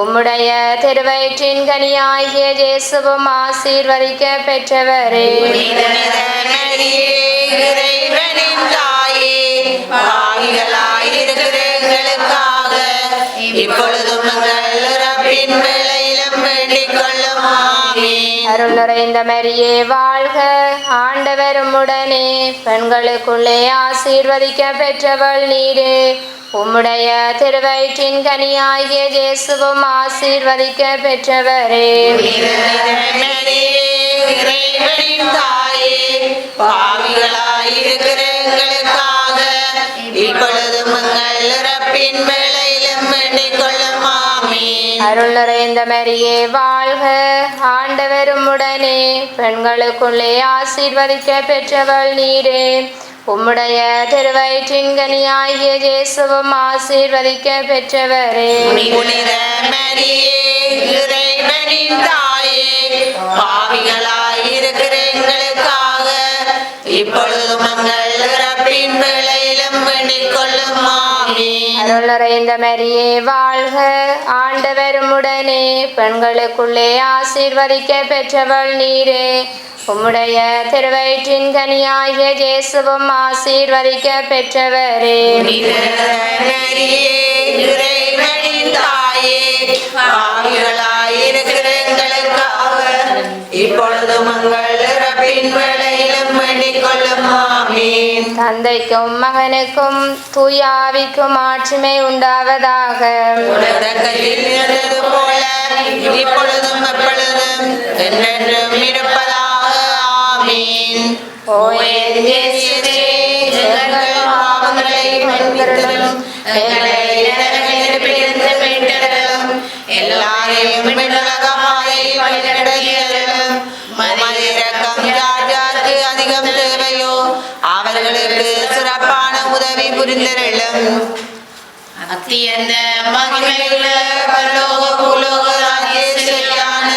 Speaker 3: உம்முடைய திருவயிற்றின் கனியாகிய இயேசுவும் ஆசீர்வதிக்க பெற்றவரே.
Speaker 2: இறைவனின் தாயே, பாவிகளாயிருக்கிற எங்களுக்காக இப்பொழுதும் எங்கள் இறப்பின் வேளையிலும் வேண்டிக் கொள்ளும். ஆமென்.
Speaker 3: அருள் நிறைந்த மரியே வாழ்க. ஆண்டவர் உம்முடனே, பெண்களுக்குள்ளே ஆசீர்வதிக்க பெற்றவள் நீரே. உம்முடைய திருவயிற்றின் கனியாகிய இயேசுவும் ஆசீர்வதிக்க பெற்றவரே.
Speaker 2: இறைவனின் தாயே, பாவிகளாயிருக்கிற எங்களுக்காக இப்பொழுதும் எங்கள் இறப்பின் வேளையிலும் வேண்டிக் கொள்ளும். ஆமென்.
Speaker 3: அருள் நிறைந்த மரியே வாழ்க, ஆண்டவர் உம்முடனே, பெண்களுக்குள்ளே ஆசீர்வதிக்க பெற்றவள் நீரே. உம்முடைய திருவயிற்றின் கனியாகிய இயேசுவும் ஆசீர்வதிக்க பெற்றவரே.
Speaker 2: புனித மரியே, இறைவனின் தாயே, பாவிகளாயிருக்கிற எங்களுக்காக இப்பொழுதும் எங்கள் இறப்பின் வேளையிலும் வேண்டிக் கொள்ளும். ஆமென்.
Speaker 3: அருள் நிறைந்த மரியே வாழ்க, ஆண்டவர் உம்முடனே, பெண்களுக்குள்ளே ஆசீர்வதிக்க பெற்றவள் நீரே. உம்முடைய திருவயிற்றின் கனியாகிய இயேசுவும் ஆசீர்வதிக்க பெற்றவரே.
Speaker 2: இறைவனின் தாயே, பாவிகளாயிருக்கிற எங்களுக்காக இப்பொழுதும் எங்கள் இறப்பின் வேளையிலும் வேண்டிக் கொள்ளும். ஆமென்.
Speaker 3: தந்தைக்கும் மகனுக்கும் தூய ஆவிக்கும் ஆட்சிமை உண்டாவதாக.
Speaker 2: தொடக்கத்தில் இருந்தது போல இப்பொழுதும் எப்பொழுதும் என்றென்றும் இருப்பதாக. ஆமென்.
Speaker 3: ஓ
Speaker 2: என் இயேசுவே, எங்கள் பாவங்களை மன்னித்தருளும், எங்களை நரகத்திலிருந்து மீட்டருளும், எல்லாரையும் விண்ணுலகமாய் வழிநடத்தியருளும். உமது இரக்கம் யார் யாருக்கு அதிகம் தேவையோ அவர்களுக்கு சிறப்பான உதவி புரிந்தருளும். அத்தியந்த மகிமையுள்ள பரலோக பூலோக ராஜேஸ்வரியான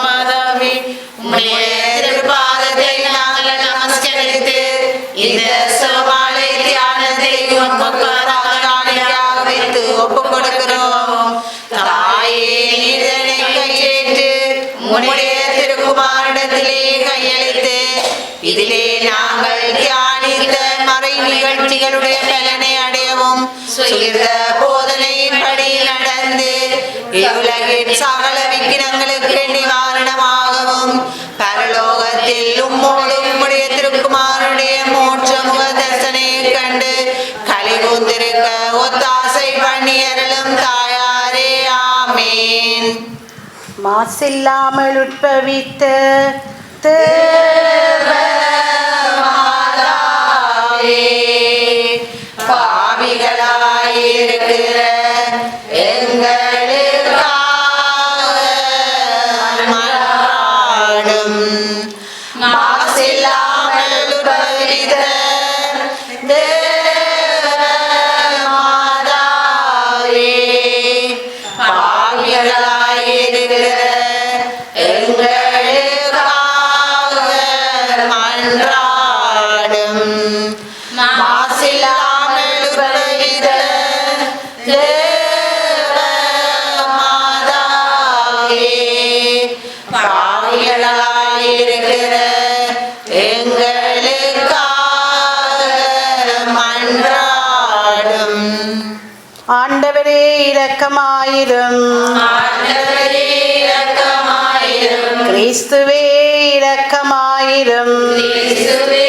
Speaker 2: மாதாவே, உம்முடைய திருப்பாதத்தை நாங்கள் நமஸ்கரித்து இந்த சோமாலை தியானத்தை உமக்காக வைத்து ஒப்புக் கொடுக்கிறோம். தாயே, நீதனை கையேற்று உம்முடைய திருக்குமாரிடத்திலே கையளித்து இதிலே நாங்கள் தியானித்த மறை நிகழ்ச்சிகளுடைய பலனை அடையவும் சுகிர்த போதனையின்படி நடந்து இவ்வுலகின் சகல விக்கிரங்களுக்கு நிவாரணமாகவும் பரலோகத்தில் உம்மோடு உம்முடைய திருக்குமாரனுடைய மோட்ச முக தரிசனை கண்டு கலிகூந்திருக்க ஒத்தாசை பண்ணி அருளும் தாயாரே. ஆமென்.
Speaker 5: மாசில்லாமல் உட்பவித்த
Speaker 2: பாவிகளாயிருக்கிற எங்களுக்காக மன்றாடும். மாசில்லாமல் உட்பவித்த தேவமாதாவே, பாவிகளாயிருக்கிற எங்களுக்காக மன்றாடும். மாசில்லாமல் உட்பவித்த தேவமாதாவே, பாவிகளாயிருக்கிற எங்களுக்காக மன்றாடும்.
Speaker 5: ஆண்டவரே இரக்கமாயிரும்.
Speaker 2: ஆண்டவரே இரக்கமாயிரும்.
Speaker 5: கிறிஸ்துவே இரக்கமாயிரும்.
Speaker 2: இயேசுவே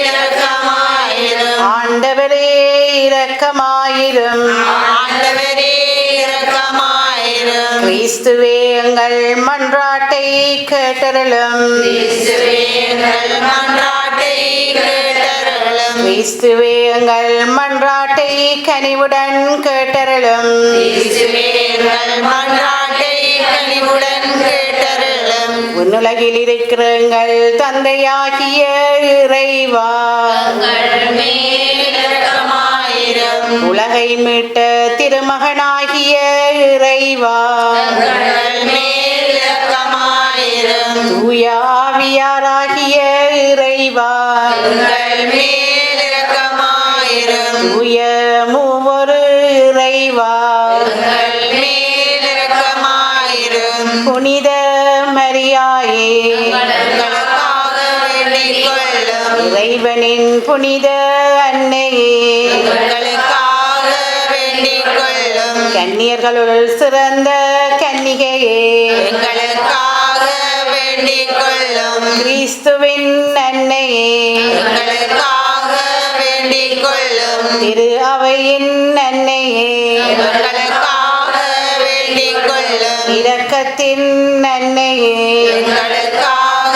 Speaker 2: இரக்கமாயிரும்.
Speaker 5: ஆண்டவரே இரக்கமாயிரும்.
Speaker 2: ஆண்டவரே இரக்கமாயிரும்.
Speaker 5: கிறிஸ்துவே எங்கள் மன்றாட்டை கேட்டருளும்.
Speaker 2: இயேசுவே எங்கள் மன்றாட்டை கேட்டருளும்.
Speaker 5: கிறிஸ்துவே எங்கள் மன்றாட்டை கனிவுடன் கேட்டருளும்.
Speaker 2: இயேசுவே எங்கள் மன்றாட்டை கனிவுடன் கேட்டருளும்.
Speaker 5: உன்னுலகில் இருக்கிற எங்கள் தந்தையாகிய இறைவா,
Speaker 2: எங்கள் மேல் இரக்கமாயிரும்.
Speaker 5: உலகை மீட்ட திருமகனாகிய இறைவா,
Speaker 2: எங்கள் மேல் இரக்கமாயிரும்.
Speaker 5: தூய ஆவியாராகிய இறைவா,
Speaker 2: எங்கள் மேல் இரக்கமாயிரும்.
Speaker 5: தூய மூவொரு இறைவா,
Speaker 2: எங்கள் மேல் இரக்கமாயிரும்.
Speaker 5: புனித மரியாயே,
Speaker 2: எங்களுக்காக வேண்டிக் கொள்ளும்.
Speaker 5: இறைவனின் புனித அன்னையே,
Speaker 2: எங்களுக்காக வேண்டிக் கொள்ளும்.
Speaker 5: கன்னியர்களுள் சிறந்த கன்னிகையே,
Speaker 2: எங்களுக்காக வேண்டிக் கொள்ளும்.
Speaker 5: கிறிஸ்துவின் அன்னையே,
Speaker 2: எங்களுக்காக வேண்டிக் கொள்ளும்.
Speaker 5: திரு அவையின் அன்னையே,
Speaker 2: எங்களுக்காக வேண்டிக் கொள்ளும்.
Speaker 5: இரக்கத்தின் அன்னையே,
Speaker 2: எங்களுக்காக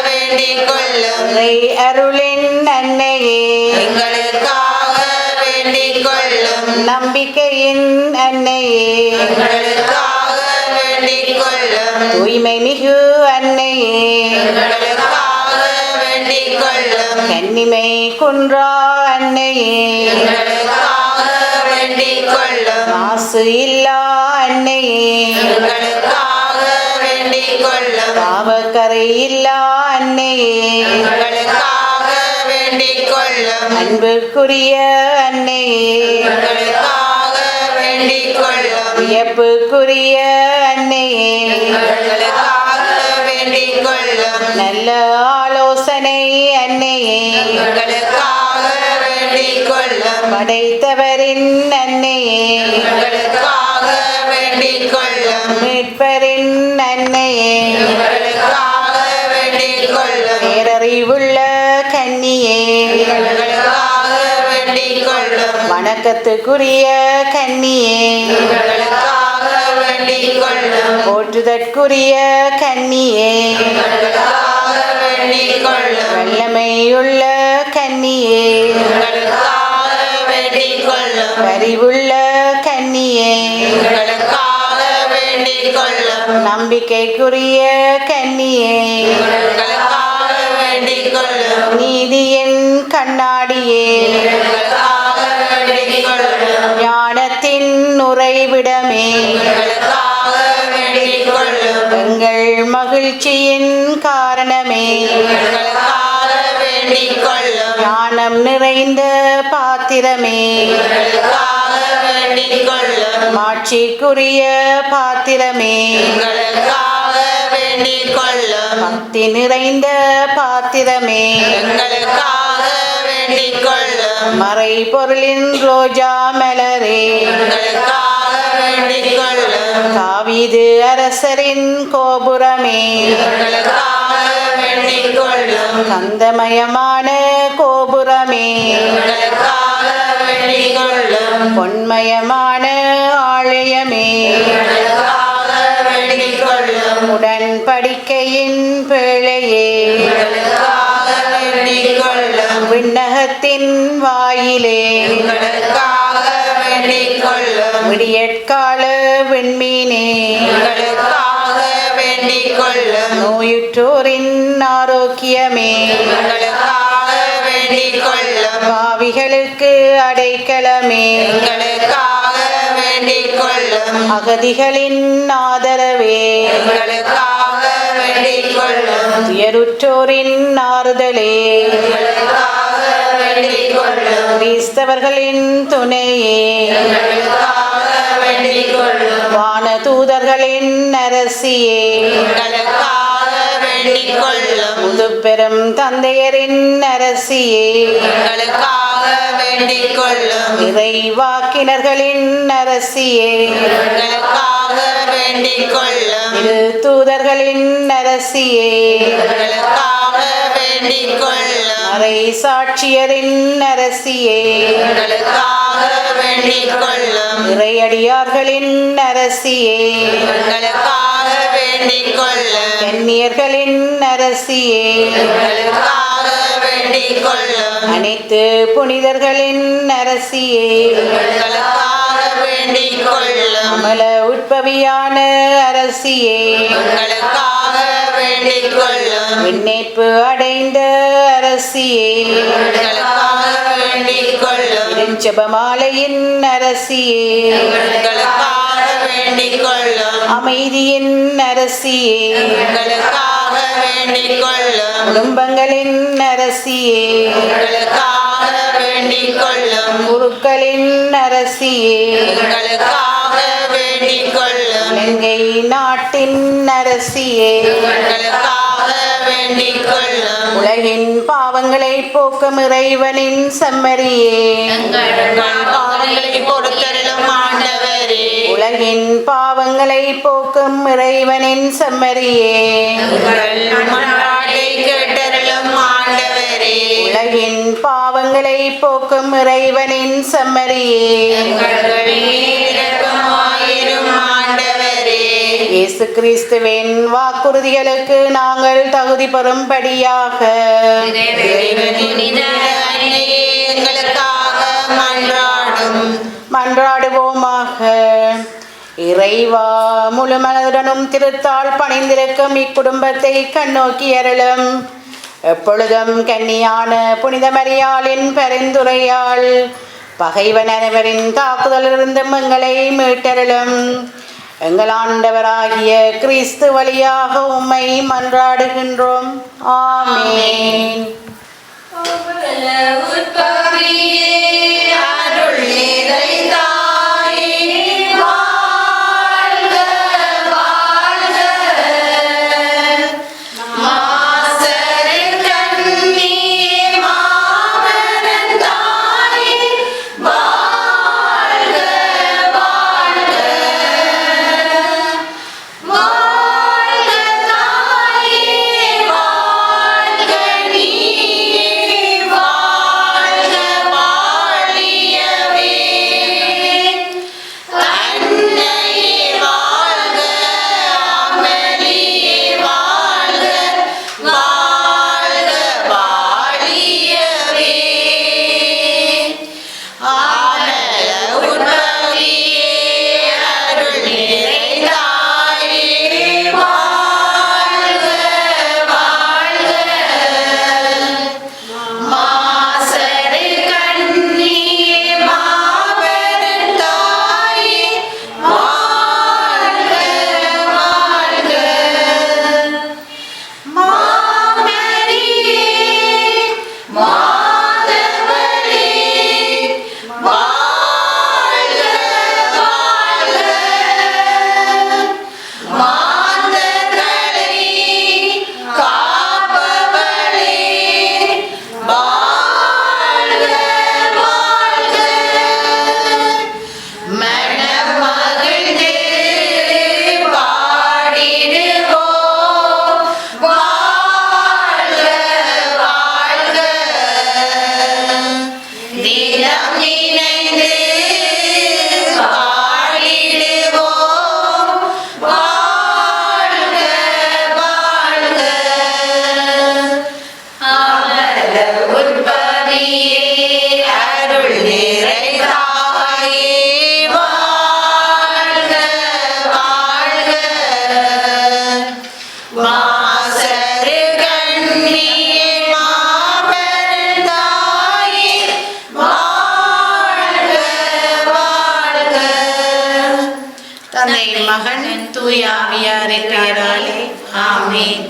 Speaker 2: வேண்டிக் கொள்ளும்.
Speaker 5: இறை அருளின் அன்னையே,
Speaker 2: எங்களுக்காக வேண்டிக் கொள்ளும்.
Speaker 5: நம்பிக்கையின் அன்னையே
Speaker 2: எங்களுக்காக வேண்டிக் கொள்ளும்
Speaker 5: தூய்மை மிகு அன்னையே
Speaker 2: எங்களுக்காக வேண்டிக் கொள்ளும்
Speaker 5: கன்னிமை குன்றா அன்னையே
Speaker 2: எங்களுக்காக வேண்டிக் கொள்ளும்
Speaker 5: மாசு இல்லா அன்னையே
Speaker 2: எங்களுக்காக வேண்டிக் கொள்ளும்
Speaker 5: பாவக்கரை இல்லா அன்னையே
Speaker 2: எங்களுக்காக வேண்டிக் கொள்ளும்
Speaker 5: அன்புக்குரிய அன்னையே
Speaker 2: எங்களுக்காக வேண்டிக் கொள்ளும்
Speaker 5: வியப்புக்குரிய அன்னையே
Speaker 2: எங்களுக்காக வேண்டிக் கொள்ளும்
Speaker 5: நல்ல ஆலோசனை அன்னையே
Speaker 2: எங்களுக்காக வேண்டிக் கொள்ளும்
Speaker 5: படைத்தவரின் அன்னையே
Speaker 2: எங்களுக்காக வேண்டிக் கொள்ளும்
Speaker 5: மீட்பரின் அன்னையே
Speaker 2: எங்களுக்காக வேண்டிக் கொள்ளும்
Speaker 5: பேரறிவுள்ள கன்னியே
Speaker 2: எங்களுக்காக வேண்டிக் கொள்ளும்
Speaker 5: வணக்கத்துக்குரிய கன்னியே
Speaker 2: எங்களுக்காக வேண்டிக் கொள்ளும்
Speaker 5: போற்றுதற்குரிய கன்னியே
Speaker 2: எங்களுக்காக வேண்டிக் கொள்ளும்
Speaker 5: வல்லமையுள்ள கன்னியே
Speaker 2: எங்களுக்காக வேண்டிக் கொள்ளும்
Speaker 5: பரிவுள்ள கன்னியே
Speaker 2: எங்களுக்காக வேண்டிக் கொள்ளும்
Speaker 5: நம்பிக்கைக்குரிய கன்னியே
Speaker 2: எங்களுக்காக வேண்டிக் கொள்ளும்
Speaker 5: நீதியின் கண்ணாடியே
Speaker 2: எங்களுக்காக வேண்டிக் கொள்ளும்
Speaker 5: ஞானத்தின் உறைவிடமே
Speaker 2: எங்களுக்காக வேண்டிக் கொள்ளும்
Speaker 5: எங்கள் மகிழ்ச்சியின் காரணமே
Speaker 2: எங்களுக்காக வேண்டிக் கொள்ளும்
Speaker 5: ஞானம் நிறைந்த பாத்திரமே
Speaker 2: எங்களுக்காக வேண்டிக் கொள்ளும்
Speaker 5: மாட்சிக்குரிய பாத்திரமே
Speaker 2: எங்களுக்காக வேண்டிக் கொள்ளும்
Speaker 5: பக்தி நிறைந்த பாத்திரமே
Speaker 2: எங்களுக்காக வேண்டிக் கொள்ளும்
Speaker 5: மறை பொருளின் ரோஜா மலரே
Speaker 2: எங்களுக்காக வேண்டிக் கொள்ளும்
Speaker 5: தாவீது அரசரின் கோபுரமே
Speaker 2: எங்களுக்காக வேண்டிக் கொள்ளும்
Speaker 5: கந்தமயமான கோபுரமே
Speaker 2: எங்களுக்காக வேண்டிக் கொள்ளும்
Speaker 5: பொன்மயமான ஆலயமே
Speaker 2: எங்களுக்காக வேண்டிக் கொள்ளும்
Speaker 5: உடன்படிக்கையின் பேழையே
Speaker 2: எங்களுக்காக வேண்டிக் கொள்ளும்
Speaker 5: விண்ணகத்தின் வாயிலே
Speaker 2: எங்களுக்காக வேண்டிக் கொள்ளும்
Speaker 5: விடியற்கால விண்மீனே
Speaker 2: எங்களுக்காக வேண்டிக் கொள்ளும்
Speaker 5: நோயுற்றோரின் ஆரோக்கியமே
Speaker 2: எங்களுக்காக வேண்டிக் கொள்ளும்
Speaker 5: பாவிகளுக்கு அடைக்கலமே
Speaker 2: எங்களுக்காக வேண்டிக் கொள்ளும்
Speaker 5: அகதிகளின் ஆதரவே
Speaker 2: எங்களுக்காக வேண்டிக் கொள்ளும்
Speaker 5: துயருற்றோரின் ஆறுதலே
Speaker 2: எங்களுக்காக வேண்டிக் கொள்ளும்
Speaker 5: கிறிஸ்தவர்களின் துணையே
Speaker 2: எங்களுக்காக வேண்டிக் கொள்ளும்
Speaker 5: வானதூதர்களின் அரசியே
Speaker 2: எங்களுக்காக வேண்டிக் கொள்ளும்
Speaker 5: முதுப்பெரும் தந்தையரின் அரசியே
Speaker 2: எங்களுக்காக வேண்டிக் கொள்ளும்
Speaker 5: இறைவாக்கினர்களின் அரசியே
Speaker 2: எங்களுக்காக வேண்டிக் கொள்ளும்
Speaker 5: இரு தூதர்களின் அரசியே
Speaker 2: எங்களுக்காக வேண்டிக் கொள்ளும்
Speaker 5: அரை சாட்சியரின் அரசியே
Speaker 2: எங்களுக்காக வேண்டிக் கொள்ளும்
Speaker 5: இறையடியார்களின் அரசியே
Speaker 2: எங்களுக்காக வேண்டிக் கொள்ளும்
Speaker 5: கன்னியர்களின் அரசியே
Speaker 2: எங்களுக்காக வேண்டிக் கொள்ளும்
Speaker 5: அனைத்து புனிதர்களின் அரசியே
Speaker 2: எங்களுக்காக வேண்டிக் கொள்ளும்
Speaker 5: அமல உட்பவியான அரசியே
Speaker 2: எங்களுக்காக வேண்டிக் கொள்ளும்
Speaker 5: விண்ணேற்பு அடைந்த அரசியே
Speaker 2: எங்களுக்காக வேண்டிக் கொள்ளும்
Speaker 5: பெருஞ்செபமாலையின் அரசியே
Speaker 2: எங்களுக்காக வேண்டிக் கொள்ளும்
Speaker 5: அமைதியின் அரசியே
Speaker 2: எங்களுக்காக வேண்டிக் கொள்ளும்
Speaker 5: குடும்பங்களின் அரசியே
Speaker 2: எங்களுக்காக வேண்டிக் கொள்ளும்
Speaker 5: குருக்களின் அரசியே
Speaker 2: எங்களுக்காக வேண்டிக் கொள்ளும்
Speaker 5: இலங்கை நாட்டின் அரசியே
Speaker 2: எங்களுக்காக வேண்டிக் கொள்ளும்
Speaker 5: உலகின் பாவங்களை போக்கும் இறைவனின் செம்மறியே
Speaker 2: எங்கள் பாவங்களை பொறுத்தருளும் ஆண்டவரே
Speaker 5: உலகின் பாவங்களை போக்கும் இறைவனின் செம்மறியே
Speaker 2: எங்கள் மன்றாட்டை கேட்டருளும் ஆண்டவரே
Speaker 5: உலகின் பாவங்களை போக்கும் இறைவனின் செம்மறியே
Speaker 2: இரக்கமாயிரும் ஆண்டவரே
Speaker 5: இயேசு கிறிஸ்துவின் வாக்குறுதிகளுக்கு நாங்கள் தகுதி பெறும்படியாக
Speaker 2: இறைவனின் புனித அன்னையே எங்களுக்காக மன்றாடும்
Speaker 5: இறைவா முழு மனதுடனும் திருத்தாள் பணிந்திருக்கும் இக்குடும்பத்தை கண்ணோக்கி அருளும். எப்பொழுதும் கன்னியான புனித மரியாளின் பரிந்துரையால் பகைவன் அனைவரின் தாக்குதலிருந்தும் எங்களை மீட்டருளும். எங்கள் ஆண்டவராகிய கிறிஸ்து வழியாக உம்மை மன்றாடுகின்றோம். ஆமென்.
Speaker 2: அருள் நிறைந்தாயே வாழ்க வாழ்க. மாசரு கன்னி மாமரந்தாயே வாழ்க வாழ்க. வாழ்க தாயே வாழ்க நீயே வாழ்க வாழியவே. அன்னையே வாழ்க அமளியே வாழ்க வாழ்க வாழியவே. ஆனல உற்பவியே அருள் நிறைந்தாயே வாழ்க வாழ்க. மாசரு கன்னியே மாபெருந்தாயே வாழ்க வாழ்க. மாமரியே மாதவரே வாழ்க வாழ்க. மாந்தர்களை காப்பவளே வாழ்க வாழ்க. மனமகிழ்ந்து பாடிடுவோம் வாழ்க வாழ்க. தினம் நினைந்து பாடிடுவோம் வாழ்க வாழ்க. அமல உற்பவியே அருள் நிறைந்தாயே வாழ்க வாழ்க. மாசரு கன்னியே மாபெருந்தாயே வாழ்க வாழ்க. தந்தை மகன் தூய ஆவியாரின் பெயராலே ஆமென்.